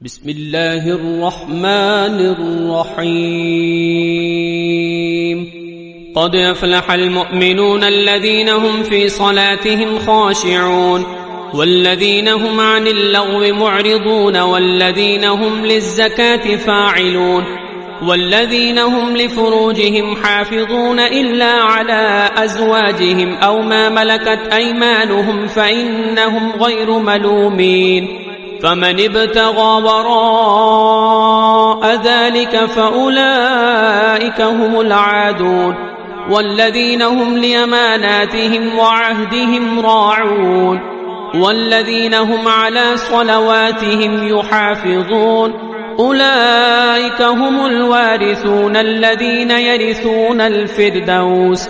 بسم الله الرحمن الرحيم قد أفلح المؤمنون الذين هم في صلاتهم خاشعون والذين هم عن اللغو معرضون والذين هم للزكاة فاعلون والذين هم لفروجهم حافظون إلا على أزواجهم أو ما ملكت أيمانهم فإنهم غير ملومين فمن ابتغى وراء ذلك فأولئك هم العادون والذين هم لأماناتهم وعهدهم راعون والذين هم على صلواتهم يحافظون أولئك هم الوارثون الذين يرثون الفردوس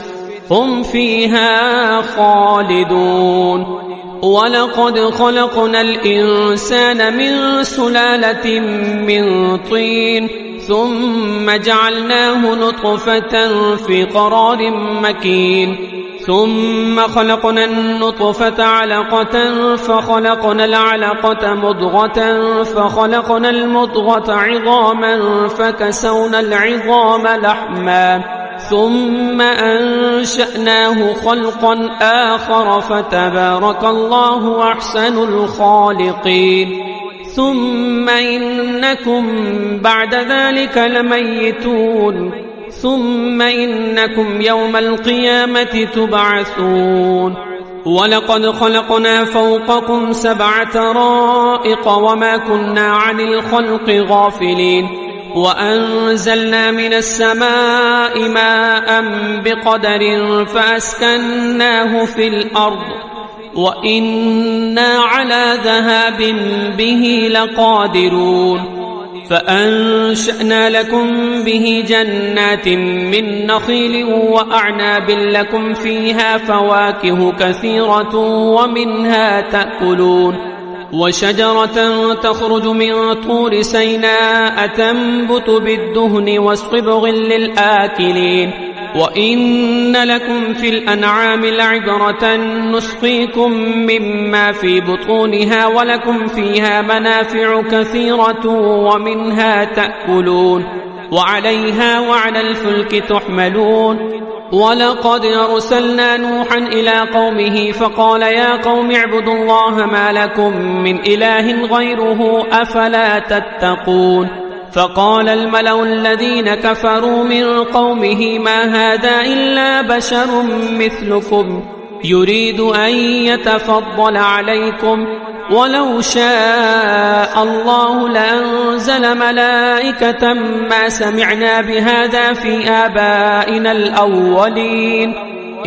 هم فيها خالدون ولقد خلقنا الإنسان من سلالة من طين ثم جعلناه نطفة في قرار مكين ثم خلقنا النطفة علقة فخلقنا العلقة مضغة فخلقنا المضغة عظاما فكسونا العظام لحما ثم أنشأناه خلقا آخر فتبارك الله أحسن الخالقين ثم إنكم بعد ذلك لميتون ثم إنكم يوم القيامة تبعثون ولقد خلقنا فوقكم 7 طرائق وما كنا عن الخلق غافلين وأنزلنا من السماء ماء بقدر فأسكناه في الأرض وإنا على ذهاب به لقادرون فأنشأنا لكم به جنات من نخيل وأعناب لكم فيها فواكه كثيرة ومنها تأكلون وشجرة تخرج من طور سيناء تنبت بالدهن وصبغ للآكلين وإن لكم في الأنعام لعبرة نسقيكم مما في بطونها ولكم فيها منافع كثيرة ومنها تأكلون وعليها وعلى الفلك تحملون ولقد أرسلنا نوحا إلى قومه فقال يا قوم اعبدوا الله ما لكم من إله غيره أفلا تتقون فقال الملأ الذين كفروا من قومه ما هذا إلا بشر مثلكم يريد أن يتفضل عليكم ولو شاء الله لأنزل ملائكة ما سمعنا بهذا في آبائنا الأولين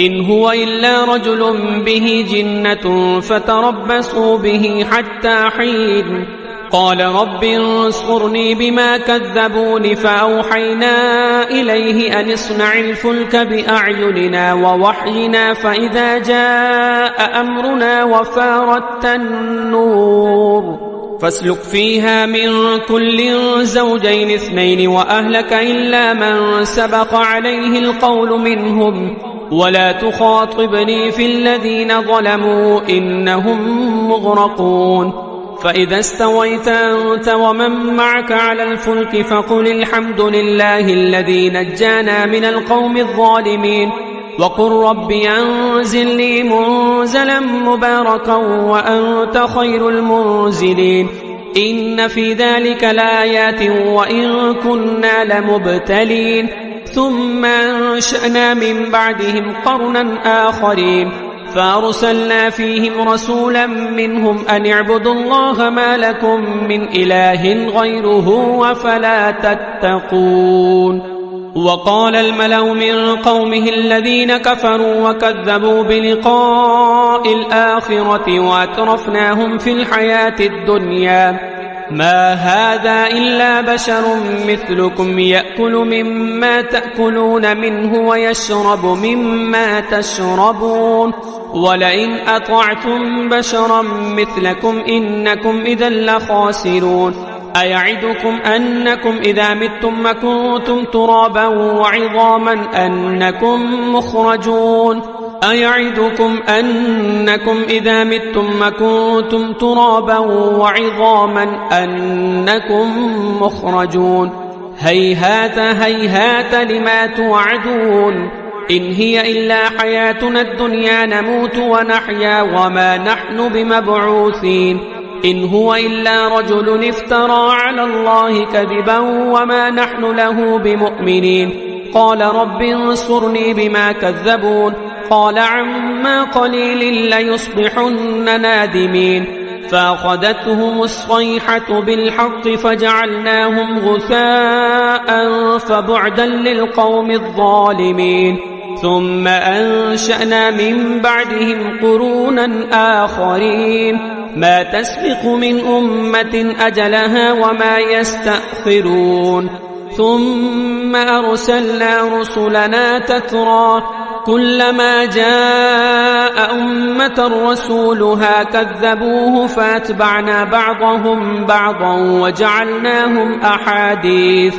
إن هو إلا رجل به جنة فتربصوا به حتى حين قال رب انصرني بما كذبون فأوحينا إليه أن اصنع الفلك بأعيننا ووحينا فإذا جاء أمرنا وفارت النور فاسلك فيها من كل زوجين 2 وأهلك إلا من سبق عليه القول منهم ولا تخاطبني في الذين ظلموا إنهم مغرقون فإذا استويت أنت ومن معك على الفلك فقل الحمد لله الذي نجانا من القوم الظالمين وقل رب أنزلني منزلا مباركا وأنت خير المنزلين إن في ذلك لآيات وإن كنا لمبتلين ثم أنشأنا من بعدهم قرنا آخرين فأرسلنا فيهم رسولا منهم أن اعبدوا الله ما لكم من إله غيره وفلا تتقون وقال الملأ من قومه الذين كفروا وكذبوا بلقاء الآخرة وأترفناهم في الحياة الدنيا ما هذا إلا بشر مثلكم يأكل مما تأكلون منه ويشرب مما تشربون ولئن أطعتم بشرا مثلكم إنكم إذا لخاسرون أيعدكم أنكم إذا متم كنتم ترابا وعظاما أنكم مخرجون أيعدكم أنكم إذا متم كنتم ترابا وعظاما أنكم مخرجون هيهات هيهات لما توعدون إن هي إلا حياتنا الدنيا نموت ونحيا وما نحن بمبعوثين إن هو إلا رجل افترى على الله كذبا وما نحن له بمؤمنين قال رب انصرني بما كذبون قال عما قليل ليصبحن نادمين فأخذتهم الصيحة بالحق فجعلناهم غثاء فبعدا للقوم الظالمين ثم أنشأنا من بعدهم قرونا آخرين ما تسبق من أمة أجلها وما يستأخرون ثم أرسلنا رسلنا تترى كلما جاء أمة رسولها كذبوه فأتبعنا بعضهم بعضا وجعلناهم أحاديث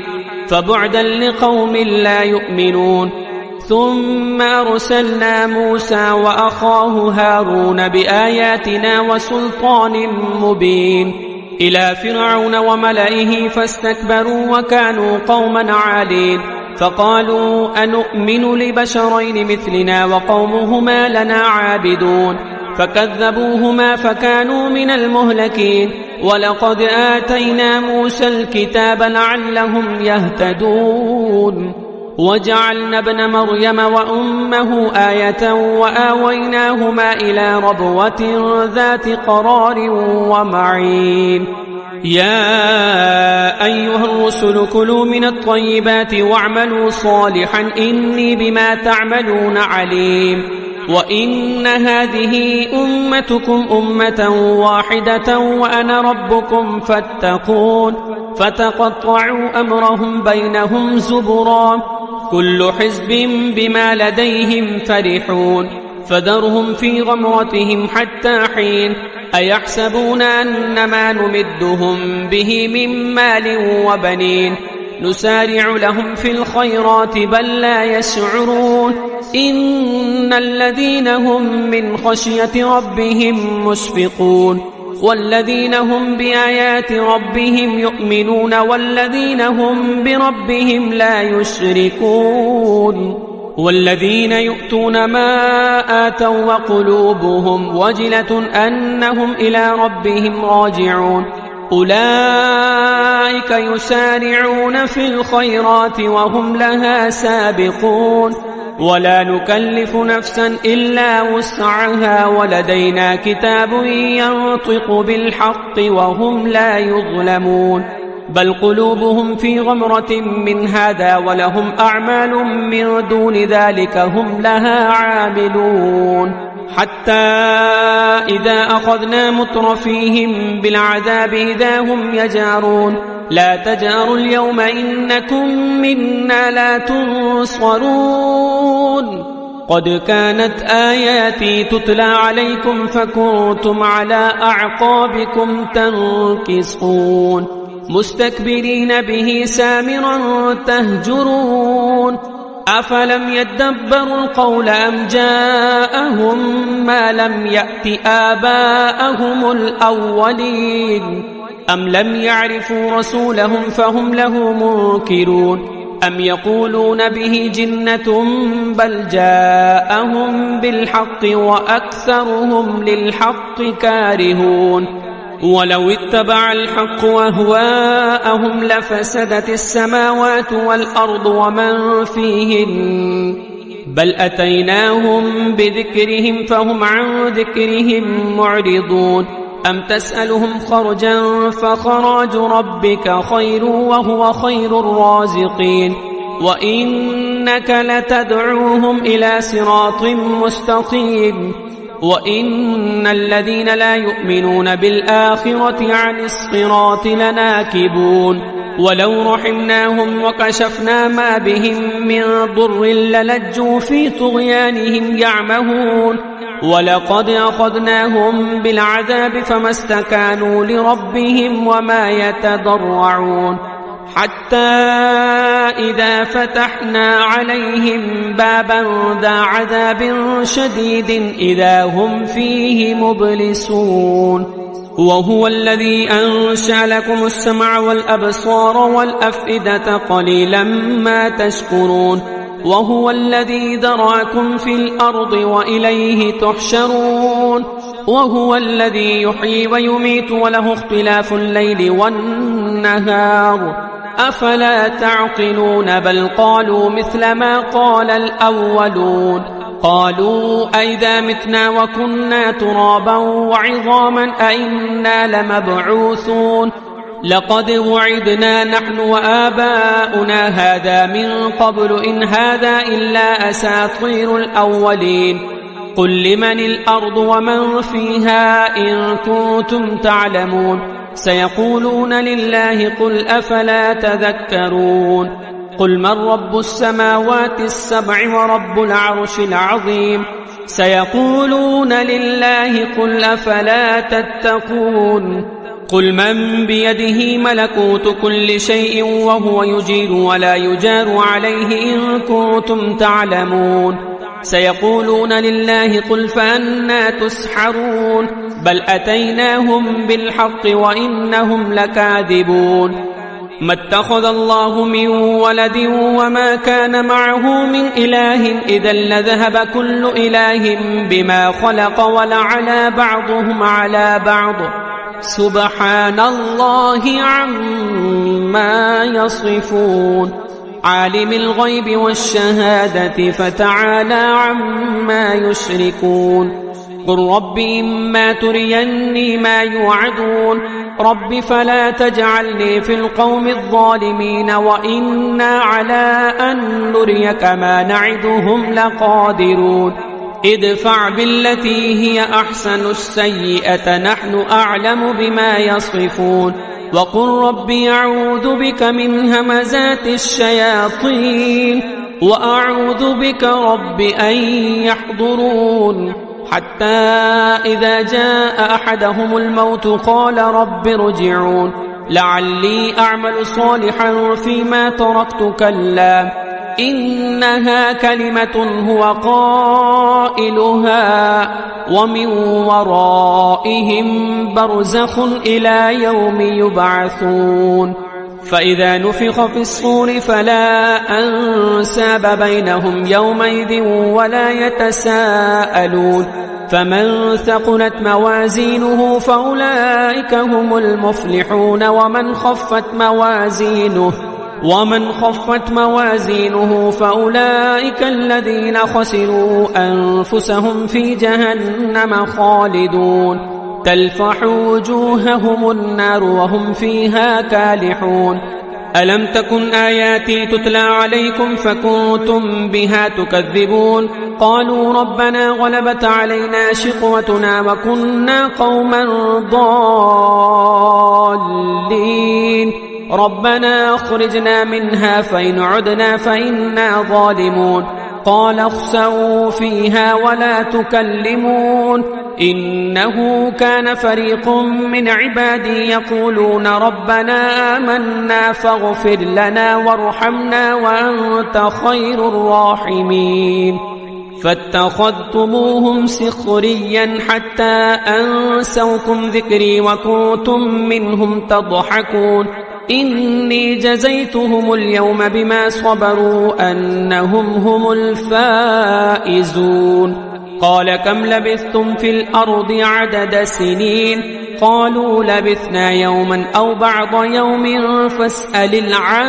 فبعدا لقوم لا يؤمنون ثم أرسلنا موسى وأخاه هارون بآياتنا وسلطان مبين إلى فرعون وملئه فاستكبروا وكانوا قوما عالين فقالوا أنؤمن لبشرين مثلنا وقومهما لنا عابدون فكذبوهما فكانوا من المهلكين ولقد آتينا موسى الكتاب لعلهم يهتدون وجعلنا ابن مريم وأمه آية وآويناهما إلى ربوة ذات قرار ومعين يا أيها الرسل كلوا من الطيبات واعملوا صالحا إني بما تعملون عليم وإن هذه أمتكم أمة واحدة وأنا ربكم فاتقون فتقطعوا أمرهم بينهم زبرا كل حزب بما لديهم فرحون فذرهم في غمرتهم حتى حين أيحسبون أنما نمدهم به من مال وبنين نسارع لهم في الخيرات بل لا يشعرون إن الذين هم من خشية ربهم مشفقون والذين هم بآيات ربهم يؤمنون والذين هم بربهم لا يشركون والذين يؤتون ما آتوا وقلوبهم وجلة أنهم إلى ربهم راجعون أولئك يسارعون في الخيرات وهم لها سابقون ولا نكلف نفسا إلا وسعها ولدينا كتاب ينطق بالحق وهم لا يظلمون بل قلوبهم في غمرة من هذا ولهم أعمال من دون ذلك هم لها عاملون حتى إذا أخذنا مترفيهم بالعذاب إذا هم يجارون لا تجاروا اليوم إنكم منا لا تنصرون قد كانت آياتي تتلى عليكم فكنتم على أعقابكم تنكصون مستكبرين به سامرا تهجرون أفلم يدبروا القول أم جاءهم ما لم يأت آباءهم الأولين أم لم يعرفوا رسولهم فهم له منكرون أم يقولون به جنة بل جاءهم بالحق وأكثرهم للحق كارهون ولو اتبع الحق أهواءهم لفسدت السماوات والأرض ومن فيهن بل أتيناهم بذكرهم فهم عن ذكرهم معرضون أم تسألهم خرجا فخراج ربك خير وهو خير الرازقين وإنك لتدعوهم إلى صراط مستقيم وإن الذين لا يؤمنون بالآخرة عن الصراط لناكبون ولو رحمناهم وكشفنا ما بهم من ضر للجوا في طغيانهم يعمهون ولقد أخذناهم بالعذاب فما استكانوا لربهم وما يتضرعون حتى إذا فتحنا عليهم بابا ذا عذاب شديد إذا هم فيه مبلسون وهو الذي أنشأ لكم السمع والأبصار والأفئدة قليلا ما تشكرون وهو الذي ذرأكم في الأرض وإليه تحشرون وهو الذي يحيي ويميت وله اختلاف الليل والنهار أفلا تعقلون بل قالوا مثل ما قال الأولون قالوا أئذا متنا وكنا ترابا وعظاما أئنا لمبعوثون لقد وعدنا نحن وآباؤنا هذا من قبل إن هذا إلا أساطير الأولين قل لمن الأرض ومن فيها إن كنتم تعلمون سيقولون لله قل أفلا تذكرون قل من رب السماوات السبع ورب العرش العظيم سيقولون لله قل أفلا تتقون قل من بيده ملكوت كل شيء وهو يجير ولا يجار عليه إن كنتم تعلمون سيقولون لله قل فأنى تسحرون بل أتيناهم بالحق وإنهم لكاذبون ما اتخذ الله من ولد وما كان معه من إله إذا لذهب كل إله بما خلق ولعلى بعضهم على بعض سبحان الله عما يصفون عالم الغيب والشهادة فتعالى عما يشركون قل رب إما تريني ما يوعدون رب فلا تجعلني في القوم الظالمين وإنا على أن نريك ما نعدهم لقادرون ادفع بالتي هي أحسن السيئة نحن أعلم بما يصفون وقل رب أعوذ بك من همزات الشياطين وأعوذ بك رب أن يحضرون حتى إذا جاء أحدهم الموت قال رب ارجعون لعلي أعمل صالحا فيما تركت كلا إنها كلمة هو قائلها ومن ورائهم برزخ إلى يوم يبعثون فإذا نفخ في الصور فلا أنساب بينهم يومئذ ولا يتساءلون فمن ثقلت موازينه فأولئك هم المفلحون ومن خفت موازينه فأولئك الذين خسروا أنفسهم في جهنم خالدون تلفح وجوههم النار وهم فيها كالحون ألم تكن آياتي تتلى عليكم فكنتم بها تكذبون قالوا ربنا غلبت علينا شقوتنا وكنا قوما ضالين ربنا أخرجنا منها فإن عدنا فإنا ظالمون قال اخسئوا فيها ولا تكلمون إنه كان فريق من عبادي يقولون ربنا آمنا فاغفر لنا وارحمنا وأنت خير الراحمين فاتخذتموهم سخريا حتى أنسوكم ذكري وكنتم منهم تضحكون إني جزيتهم اليوم بما صبروا أنهم هم الفائزون قال كم لبثتم في الأرض عدد سنين قالوا لبثنا يوما أو بعض يوم فاسأل العادين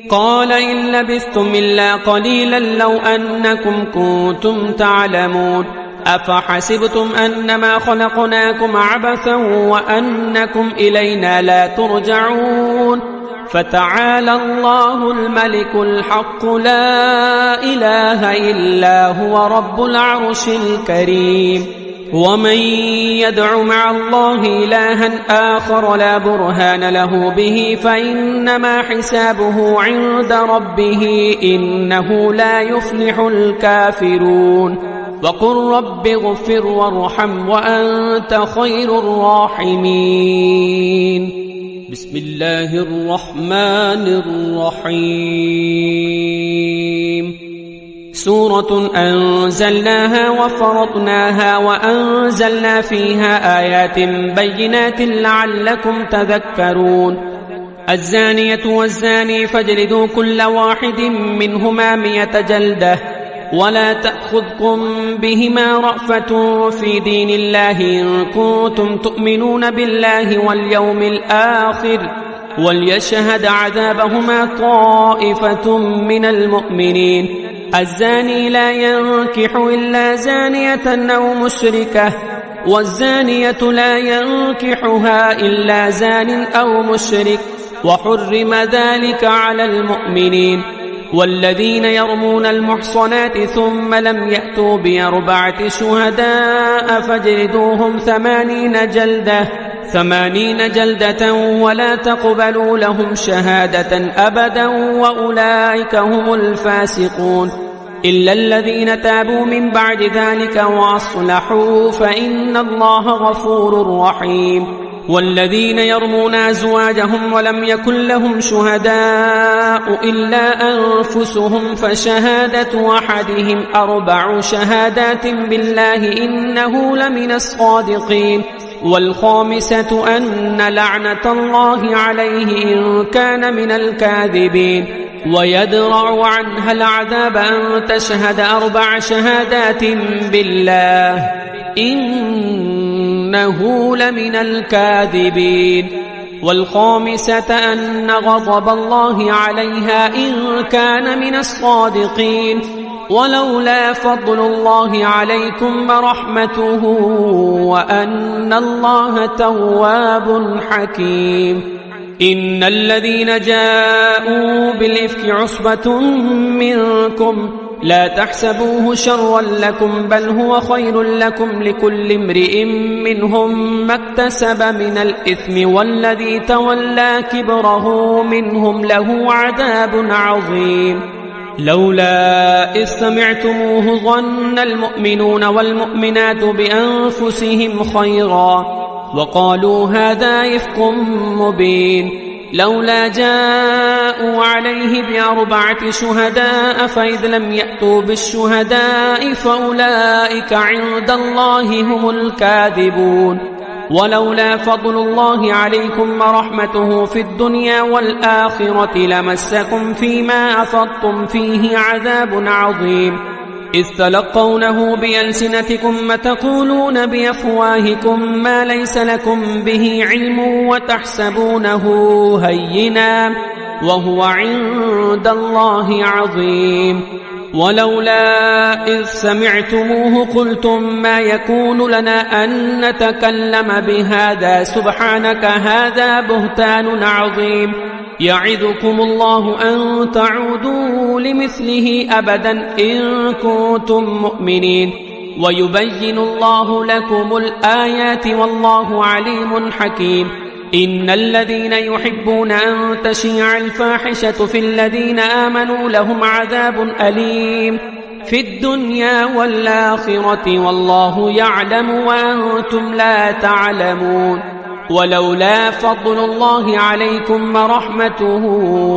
قال إن لبثتم إلا قليلا لو أنكم كنتم تعلمون أفحسبتم أنما خلقناكم عبثا وأنكم إلينا لا ترجعون فتعالى الله الملك الحق لا إله إلا هو رب العرش الكريم ومن يدع مع الله إلها آخر لا برهان له به فإنما حسابه عند ربه إنه لا يفلح الكافرون وقل رب اغفر وارحم وأنت خير الراحمين. بسم الله الرحمن الرحيم. سورة أنزلناها وفرضناها وأنزلنا فيها آيات بينات لعلكم تذكرون. الزانية والزاني فاجلدوا كل واحد منهما 100 جلدة ولا تأخذكم بهما رأفة في دين الله إن كنتم تؤمنون بالله واليوم الآخر وليشهد عذابهما طائفة من المؤمنين. الزاني لا ينكح إلا زانية أو مشركة والزانية لا ينكحها إلا زان أو مشرك وحرم ذلك على المؤمنين. والذين يرمون المحصنات ثم لم يأتوا ب4 شهداء فاجلدوهم 80 جلدة ولا تقبلوا لهم شهادة أبدا وأولئك هم الفاسقون إلا الذين تابوا من بعد ذلك وأصلحوا فإن الله غفور رحيم. والذين يرمون أزواجهم ولم يكن لهم شهداء إلا أنفسهم فشهادة أحدهم 4 شهادات بالله إنه لمن الصادقين. والخامسة أن لعنة الله عليه إن كان من الكاذبين. ويدرع عنها العذاب أن تشهد 4 شهادات بالله إنه لمن الكاذبين. والخامسة أن غضب الله عليها إن كان من الصادقين. ولولا فضل الله عليكم ورحمته وأن الله تواب حكيم. إن الذين جاءوا بالإفك عصبة منكم لا تحسبوه شرا لكم بل هو خير لكم لكل امرئ منهم ما اكتسب من الإثم والذي تولى كبره منهم له عذاب عظيم. لولا إذ سمعتموه ظن المؤمنون والمؤمنات بأنفسهم خيرا وقالوا هذا إفك مبين. لولا جاءوا عليه ب4 شهداء فإذ لم يأتوا بالشهداء فأولئك عند الله هم الكاذبون. ولولا فضل الله عليكم ورحمته في الدنيا والآخرة لمسكم فيما أفضتم فيه عذاب عظيم إذ تلقونه بألسنتكم وتقولون بأفواهكم ما ليس لكم به علم وتحسبونه هينا وهو عند الله عظيم. ولولا إذ سمعتموه قلتم ما يكون لنا أن نتكلم بهذا سبحانك هذا بهتان عظيم. يعظكم الله أن تعودوا لمثله أبدا إن كنتم مؤمنين ويبين الله لكم الآيات والله عليم حكيم. إن الذين يحبون أن تشيع الفاحشة في الذين آمنوا لهم عذاب أليم في الدنيا والآخرة والله يعلم وأنتم لا تعلمون. ولولا فضل الله عليكم ورحمته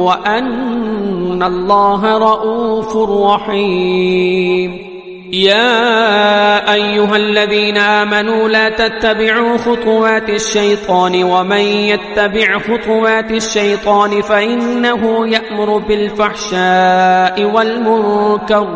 وأن الله رؤوف رحيم. يا أيها الذين آمنوا لا تتبعوا خطوات الشيطان ومن يتبع خطوات الشيطان فإنه يأمر بالفحشاء والمنكر.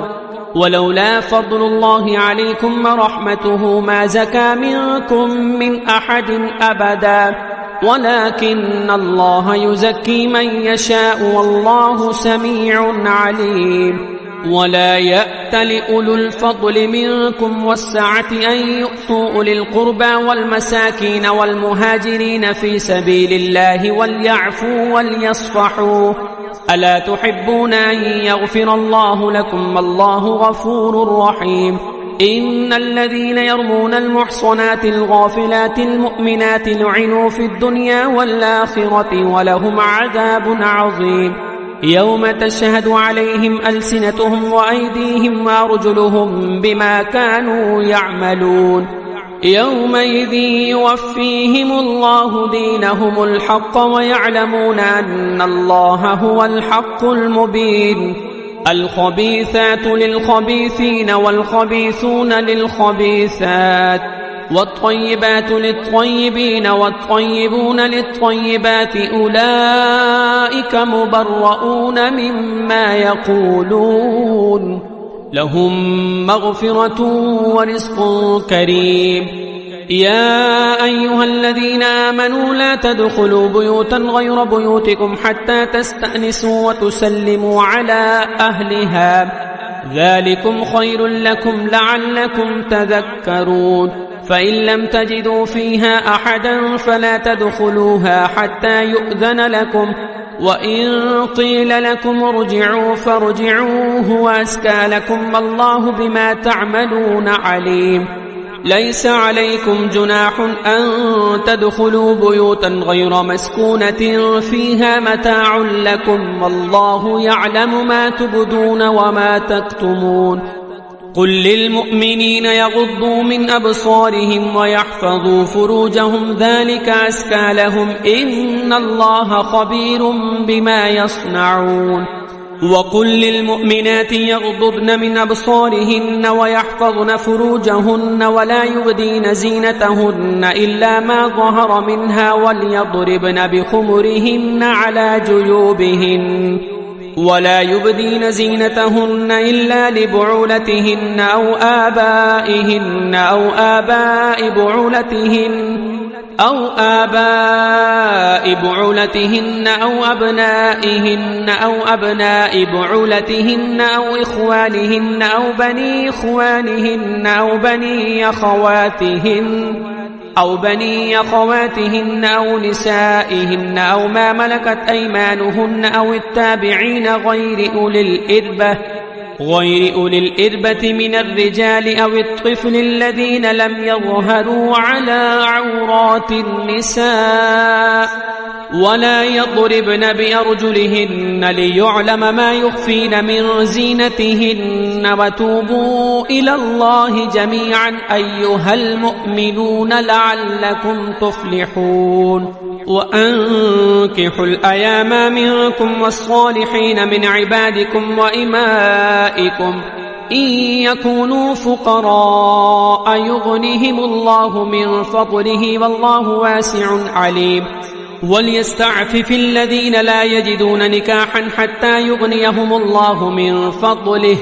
ولولا فضل الله عليكم ورحمته ما زكى منكم من أحد أبدا ولكن الله يزكي من يشاء والله سميع عليم. ولا يأتل أولو الفضل منكم والسعة أن يؤتوا أولي القربى والمساكين والمهاجرين في سبيل الله وليعفوا وليصفحوا ألا تحبون أن يغفر الله لكم والله غفور رحيم. إن الذين يرمون المحصنات الغافلات المؤمنات لعنوا في الدنيا والآخرة ولهم عذاب عظيم. يوم تشهد عليهم ألسنتهم وأيديهم وأرجلهم بما كانوا يعملون يومئذ يوفيهم الله دينهم الحق ويعلمون أن الله هو الحق المبين الخبيثات للخبيثين والخبيثون للخبيثات والطيبات للطيبين والطيبون للطيبات أولئك مبرؤون مما يقولون لهم مغفرة ورزق كريم يا أيها الذين آمنوا لا تدخلوا بيوتا غير بيوتكم حتى تستأنسوا وتسلموا على أهلها ذلكم خير لكم لعلكم تذكرون فإن لم تجدوا فيها أحدا فلا تدخلوها حتى يؤذن لكم وإن قيل لكم ارجعوا فارجعوا هو أزكى لكم الله بما تعملون عليم ليس عليكم جناح أن تدخلوا بيوتا غير مسكونة فيها متاع لكم والله يعلم ما تبدون وما تكتمون قل للمؤمنين يغضوا من أبصارهم ويحفظوا فروجهم ذلك أزكى لهم إن الله خبير بما يصنعون وقل للمؤمنات يغضضن من أبصارهن ويحفظن فروجهن ولا يبدين زينتهن إلا ما ظهر منها وليضربن بخمرهن على جيوبهن ولا يبدين زينتهن إلا لبعولتهن أو آبائهن أو آباء بعولتهن أو أبنائهن أو أبناء بعولتهن أو إخوانهن أو بني إخوانهن أو بني أخواتهن أو نسائهن أو ما ملكت أيمانهن أو التابعين غير أولي الإربة من الرجال أو الطفل الذين لم يظهروا على عورات النساء ولا يضربن بأرجلهن ليعلم ما يخفين من زينتهن وتوبوا إلى الله جميعا أيها المؤمنون لعلكم تفلحون وأنكحوا الأيام منكم والصالحين من عبادكم وإمائكم إن يكونوا فقراء يغنهم الله من فضله والله واسع عليم وليستعفف الذين لا يجدون نكاحا حتى يغنيهم الله من فضله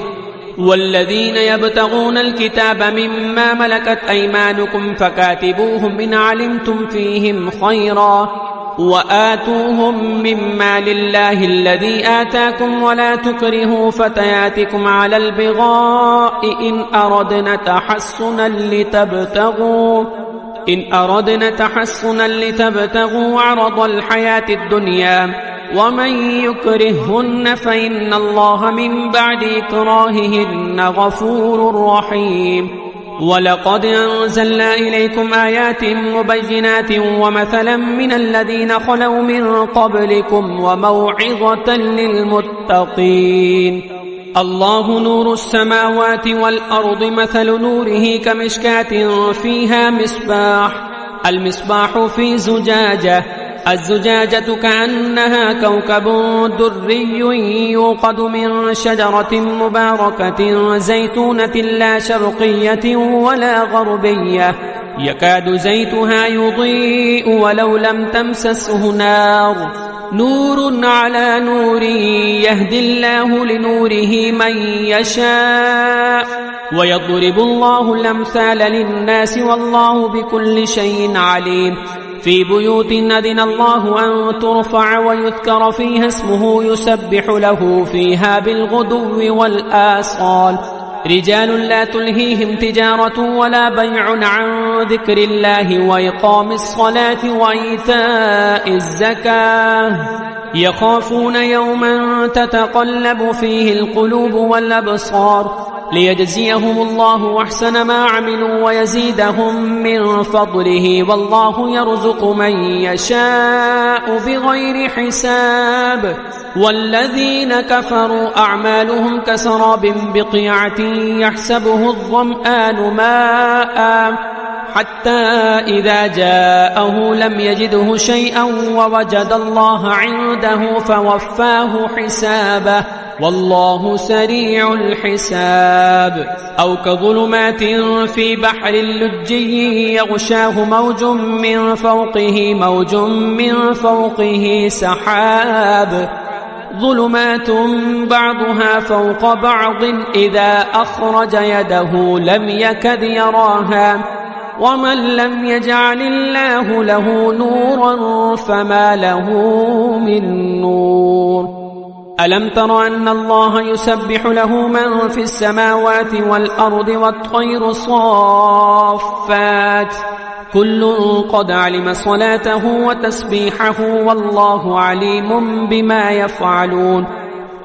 والذين يبتغون الكتاب مما ملكت أيمانكم فكاتبوهم إن علمتم فيهم خيرا وآتوهم مما لله الذي آتاكم ولا تكرهوا فتياتكم على البغاء إن أردنا تحصنا لتبتغوا عرض الحياة الدنيا ومن يكرههن فإن الله من بعد إكراههن غفور رحيم ولقد أنزلنا إليكم آيات مبينات ومثلا من الذين خلوا من قبلكم وموعظة للمتقين الله نور السماوات والأرض مثل نوره كمشكاة فيها المصباح في زجاجة الزجاجة كأنها كوكب دري يوقد من شجرة مباركة زيتونة لا شرقية ولا غربية يكاد زيتها يضيء ولو لم تمسسه نور على نور يهدي الله لنوره من يشاء ويضرب الله الأمثال للناس والله بكل شيء عليم في بيوت أذن الله أن ترفع ويذكر فيها اسمه يسبح له فيها بالغدو والآصال رجال لا تلهيهم تجارة ولا بيع عن ذكر الله وإقام الصلاة وإيتاء الزكاة يخافون يوما تتقلب فيه القلوب والأبصار ليجزيهم الله أحسن ما عملوا ويزيدهم من فضله والله يرزق من يشاء بغير حساب والذين كفروا أعمالهم كسراب بقيعة يحسبه الظمآن ماء حتى إذا جاءه لم يجده شيئا ووجد الله عنده فوفاه حسابه والله سريع الحساب. أو كظلمات في بحر لجي يغشاه موج من فوقه سحاب ظلمات بعضها فوق بعض إذا أخرج يده لم يكد يراها ومن لم يجعل الله له نورا فما له من نور. ألم تر أن الله يسبح له من في السماوات والأرض والطير صافات كل قد علم صلاته وتسبيحه والله عليم بما يفعلون.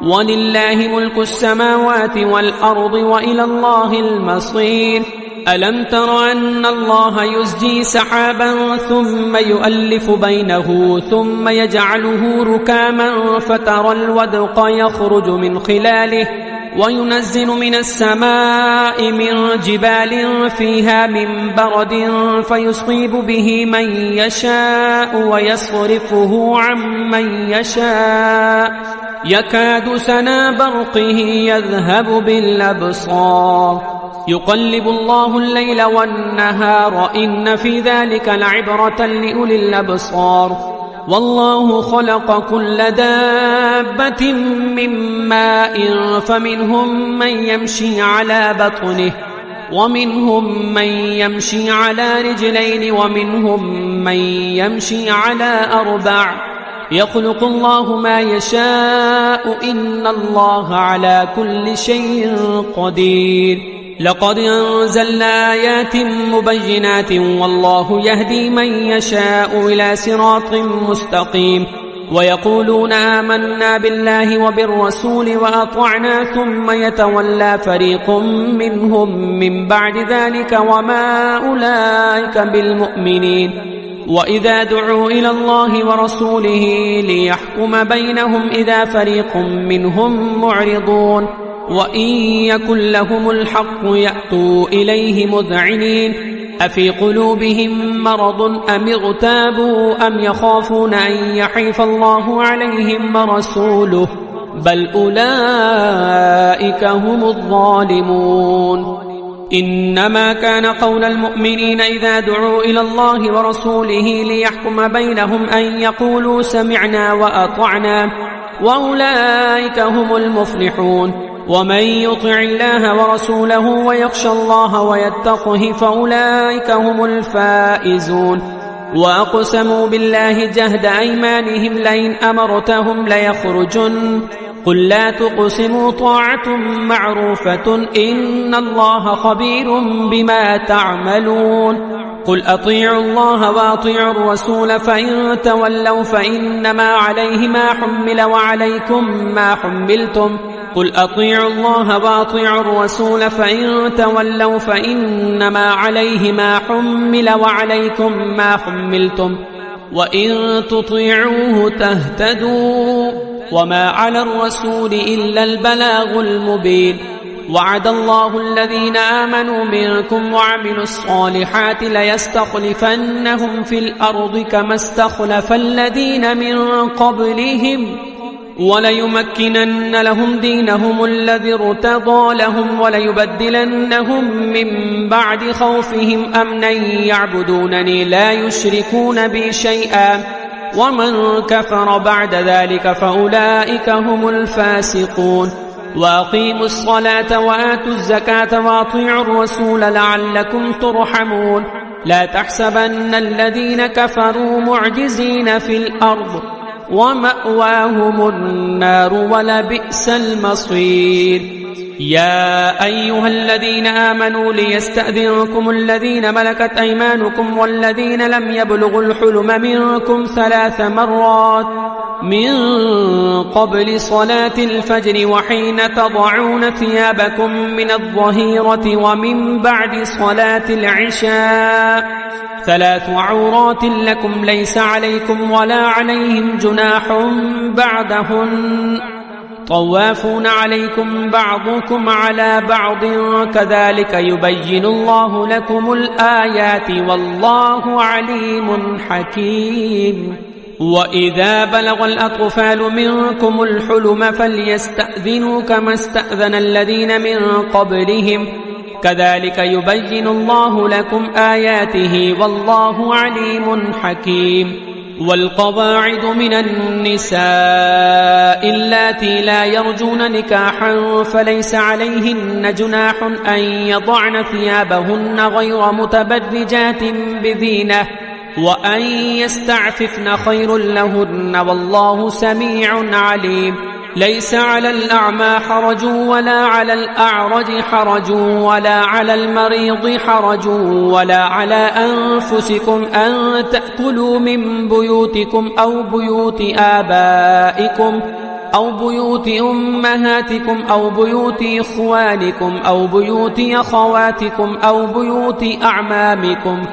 ولله ملك السماوات والأرض وإلى الله المصير. ألم تر أن الله يزجي سحابا ثم يؤلف بينه ثم يجعله ركاما فترى الودق يخرج من خلاله وينزل من السماء من جبال فيها من برد فيصيب به من يشاء ويصرفه عن من يشاء يكاد سنا برقه يذهب بالأبصار يقلب الله الليل والنهار إن في ذلك لعبرة لأولي الأبصار. والله خلق كل دابة من ماء فمنهم من يمشي على بطنه ومنهم من يمشي على رجلين ومنهم من يمشي على أربع يخلق الله ما يشاء إن الله على كل شيء قدير. لقد أنزلنا آيات مبينات والله يهدي من يشاء إلى صراط مستقيم. ويقولون آمنا بالله وبالرسول وأطعنا ثم يتولى فريق منهم من بعد ذلك وما أولئك بالمؤمنين. وإذا دعوا إلى الله ورسوله ليحكم بينهم إذا فريق منهم معرضون وإن يكن لهم الحق يأتوا إليه مذعنين. أفي قلوبهم مرض أم اغتابوا أم يخافون أن يحيف الله عليهم ورسوله بل أولئك هم الظالمون. إنما كان قول المؤمنين إذا دعوا إلى الله ورسوله ليحكم بينهم أن يقولوا سمعنا وأطعنا وأولئك هم المفلحون. ومن يطع الله ورسوله ويخشى الله ويتقه فأولئك هم الفائزون. وأقسموا بالله جهد أيمانهم لئن أمرتهم ليخرجن قل لا تقسموا طاعة معروفة إن الله خبير بما تعملون. قل أطيعوا الله وأطيعوا الرسول فإن تولوا فإنما عليه ما حمل وعليكم ما حملتم قل أطيعوا الله وأطيعوا الرسول فإن تولوا فإنما عليه ما حمل وعليكم ما حملتم وإن تطيعوه تهتدوا وما على الرسول إلا البلاغ المبين. وعد الله الذين آمنوا منكم وعملوا الصالحات ليستخلفنهم في الأرض كما استخلف الذين من قبلهم وليمكنن لهم دينهم الذي ارتضى لهم وليبدلنهم من بعد خوفهم أمنا يعبدونني لا يشركون بي شيئا ومن كفر بعد ذلك فأولئك هم الفاسقون. وأقيموا الصلاة وآتوا الزكاة وأطيعوا الرسول لعلكم ترحمون. لا تحسبن الذين كفروا معجزين في الأرض ومأواهم النار ولبئس المصير. يا أيها الذين آمنوا ليستأذنكم الذين ملكت أيمانكم والذين لم يبلغوا الحلم منكم 3 مرات من قبل صلاة الفجر وحين تضعون ثيابكم من الظهيرة ومن بعد صلاة العشاء 3 عورات لكم ليس عليكم ولا عليهم جناح بعدهن طوافون عليكم بعضكم على بعض كذلك يبين الله لكم الآيات والله عليم حكيم وإذا بلغ الأطفال منكم الحلم فليستأذنوا كما استأذن الذين من قبلهم كذلك يبين الله لكم آياته والله عليم حكيم والقواعد من النساء اللاتي لا يرجون نكاحا فليس عليهن جناح أن يضعن ثيابهن غير متبرجات بزينة وأن يستعففن خير لهن والله سميع عليم ليس على الأعمى حرج ولا على الأعرج حرج ولا على المريض حرج ولا على أنفسكم أن تأكلوا من بيوتكم أو بيوت آبائكم أو بيوت أمهاتكم أو بيوت إخوانكم أو بيوت أخواتكم أو بيوت أعمامكم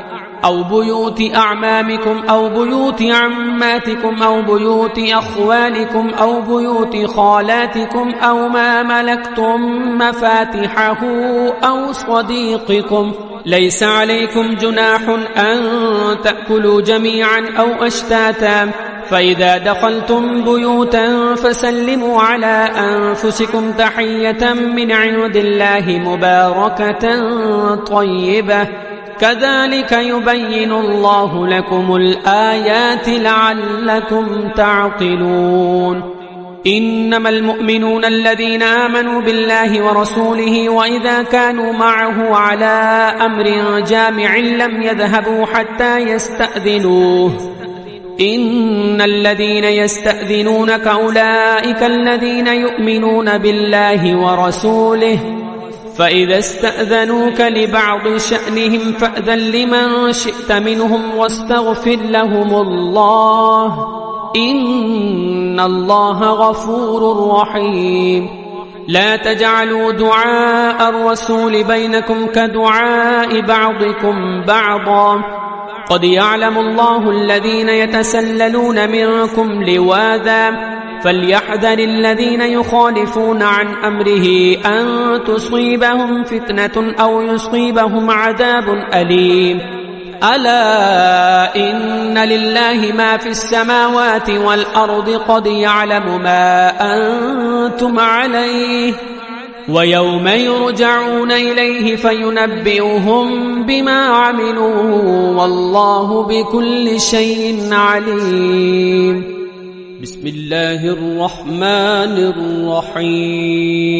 أو بيوت أعمامكم أو بيوت عماتكم أو بيوت أخوالكم أو بيوت خالاتكم أو ما ملكتم مفاتحه أو صديقكم ليس عليكم جناح أن تأكلوا جميعا أو أشتاتا فإذا دخلتم بيوتا فسلموا على أنفسكم تحية من عند الله مباركة طيبة كذلك يبين الله لكم الآيات لعلكم تعقلون إنما المؤمنون الذين آمنوا بالله ورسوله وإذا كانوا معه على أمر جامع لم يذهبوا حتى يستأذنوه إن الذين يستأذنونك أولئك الذين يؤمنون بالله ورسوله فإذا استأذنوك لبعض شأنهم فأذن لمن شئت منهم واستغفر لهم الله إن الله غفور رحيم لا تجعلوا دعاء الرسول بينكم كدعاء بعضكم بعضا قد يعلم الله الذين يتسللون منكم لواذا فليحذر الذين يخالفون عن أمره أن تصيبهم فتنة أو يصيبهم عذاب أليم ألا إن لله ما في السماوات والأرض قد يعلم ما أنتم عليه ويوم يرجعون إليه فينبئهم بما عملوا والله بكل شيء عليم بسم الله الرحمن الرحيم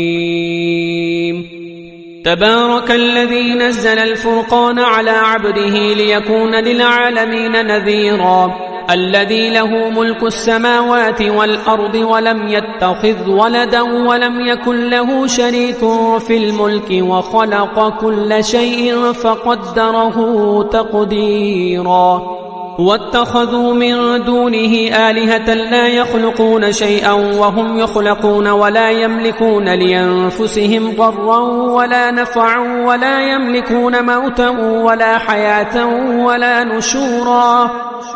تبارك الذي نزل الفرقان على عبده ليكون للعالمين نذيرا الذي له ملك السماوات والأرض ولم يتخذ ولدا ولم يكن له شريك في الملك وخلق كل شيء فقدره تقديرا واتخذوا من دونه آلهة لا يخلقون شيئا وهم يخلقون ولا يملكون لأنفسهم ضرا ولا نفعا ولا يملكون موتا ولا حياة ولا نشورا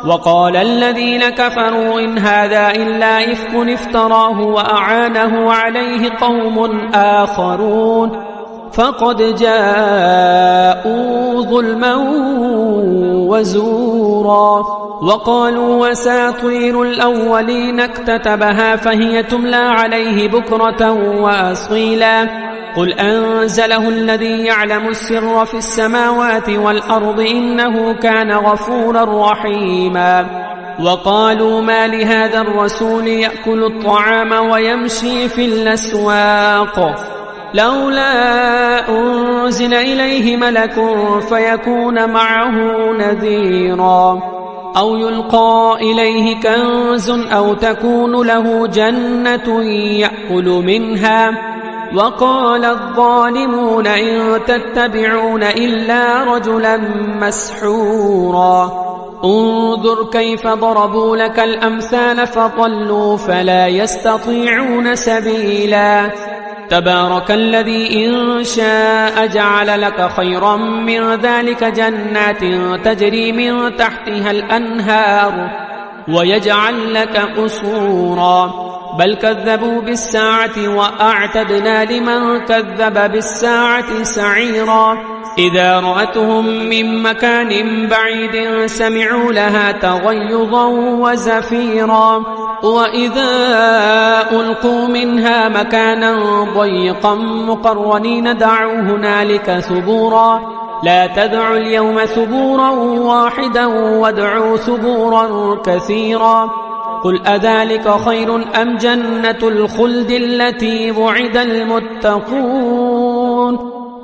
وقال الذين كفروا إن هذا إلا إفك افتراه وأعانه عليه قوم آخرون فقد جاءوا ظلما وزورا وقالوا وساطير الأولين اكتتبها فهي تملى عليه بكرة وأصيلا قل أنزله الذي يعلم السر في السماوات والأرض إنه كان غفورا رحيما وقالوا ما لهذا الرسول يأكل الطعام ويمشي في الأسواق لولا أنزل إليه ملك فيكون معه نذيرا أو يلقى إليه كنز أو تكون له جنة يأكل منها وقال الظالمون إن تتبعون إلا رجلا مسحورا انظر كيف ضربوا لك الأمثال فضلوا فلا يستطيعون سبيلا تبارك الذي إن شاء جعل لك خيرا من ذلك جنات تجري من تحتها الأنهار ويجعل لك قصورا بل كذبوا بالساعة وأعتدنا لمن كذب بالساعة سعيرا إذا رأتهم من مكان بعيد سمعوا لها تغيظا وزفيرا وإذا ألقوا منها مكانا ضيقا مقرنين دعوا هنالك ثبورا لا تدعوا اليوم ثبورا واحدا وادعوا ثبورا كثيرا قل أذلك خير أم جنة الخلد التي وعد المتقون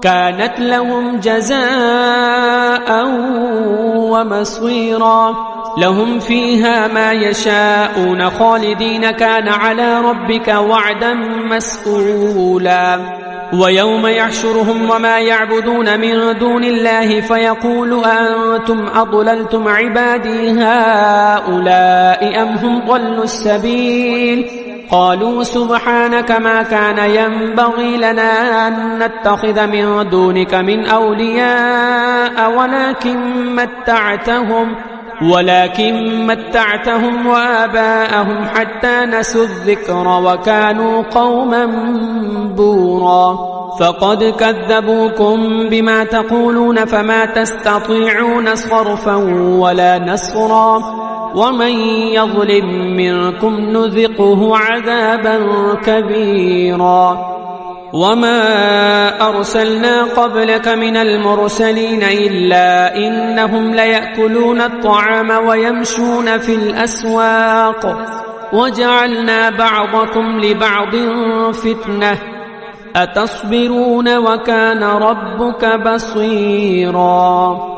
كانت لهم جزاء ومصيرا لهم فيها ما يشاءون خالدين كان على ربك وعدا مسئولا ويوم يحشرهم وما يعبدون من دون الله فيقول أنتم أضللتم عبادي هؤلاء أم هم ضلوا السبيل قالوا سبحانك ما كان ينبغي لنا أن نتخذ من دونك من أولياء ولكن متعتهم وآباءهم حتى نسوا الذكر وكانوا قوما بورا فقد كذبوكم بما تقولون فما تستطيعون صرفا ولا نصرا ومن يظلم منكم نذقه عذابا كبيرا وما أرسلنا قبلك من المرسلين إلا إنهم ليأكلون الطعام ويمشون في الأسواق وجعلنا بعضكم لبعض فتنة أتصبرون وكان ربك بصيرا